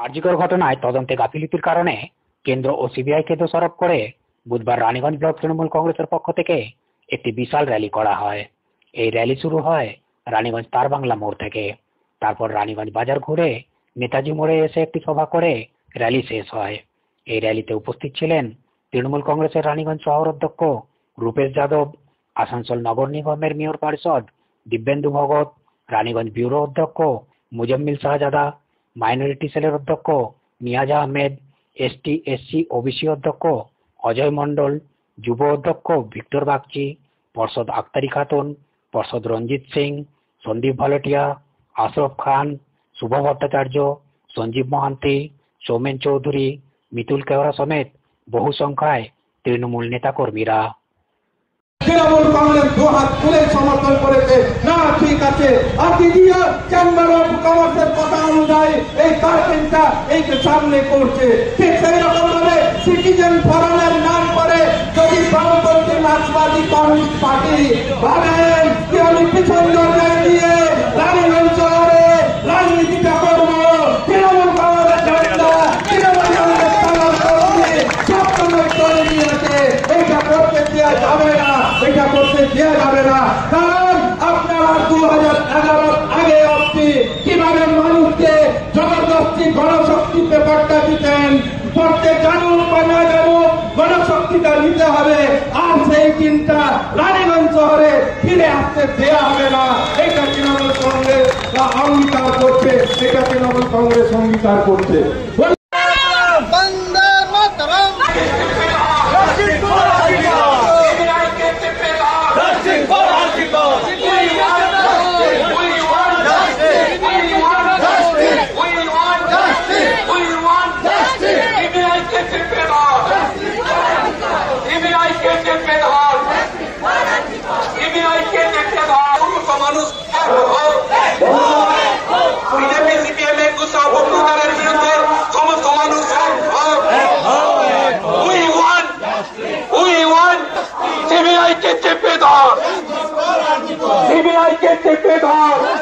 আরজিকর ঘটনায় তদন্তে গাফিলতির কারণে কেন্দ্র ও সিবিআইকে দোষারোপ করে বুধবার রানীগঞ্জ ব্লক তৃণমূল কংগ্রেসের পক্ষ থেকে একটি বিশাল র্যালি করা হয়। এই র্যালি শুরু হয় রানীগঞ্জ তার বাংলা মোড় থেকে। তারপর রানীগঞ্জ বাজার ঘুরে নেতাজি মোড়ে এসে একটি সভা করে র্যালি শেষ হয়। এই র্যালিতে উপস্থিত ছিলেন তৃণমূল কংগ্রেসের রানীগঞ্জ শহর অধ্যক্ষ রূপেশ যাদব, আসানসোল নগর নিগমের মেয়র পরিষদ দিব্যেন্দু ভগত, রানীগঞ্জ ব্যুরো অধ্যক্ষ মুজম্মিল শাহজাদা, মাইনরিটি সেলের অধ্যক্ষ Niaz Ahmed, ST SC OBC অধ্যক্ষ অজয় মণ্ডল, যুব অধ্যক্ষ ভিক্টর বাগচি, পর্ষদ আক্তারি খাতুন, পর্ষদ রঞ্জিত সিং, সন্দীপ ভালোটিয়া, আশরফ খান, শুভ ভট্টাচার্য, সঞ্জীব মহান্তি, সৌমেন চৌধুরী, মিতুল কেওড়া সমেত বহু সংখ্যায় তৃণমূল নেতা কর্মীরা তৃণমূল কংগ্রেস দু হাত খুলে সমর্থন করেছে। না, ঠিক আছে, আর দ্বিতীয় চেম্বার অফ কমার্সের কথা অনুযায়ী এই কার্পেন্টটা এইকে সামনে করছে। ঠিক সেই রকম ভাবে সিটিজেন ফোরামের নাম করে যদি বামপন্থী মার্ক্সবাদী কমিউনিস্ট পার্টি ভাবেন যে আমি পিছন দরজায় দিয়ে রানীগঞ্জ শহরে রাজনীতিটা করবো, তৃণমূল কংগ্রেস ঝান্ডা তৃণমূল কংগ্রেস সবসময় করে দিয়েছে, এইটা করতে দেওয়া যাবে না, এটা করতে দেওয়া যাবে না। কারণ আপনারা 2011 আগে অব্দি কিভাবে মানুষকে জবরদস্তি গণশক্তি পেপারটা দিতেন, পড়তে জানুক বা না জানুক গণশক্তিটা নিতে হবে, আর সেই দিনটা রানীগঞ্জ শহরে ফিরে আসতে দেওয়া হবে না। এটা তৃণমূল কংগ্রেস অঙ্গীকার করছে, এটা তৃণমূল কংগ্রেস অঙ্গীকার করছে। सीबीआई के चिप्पे धर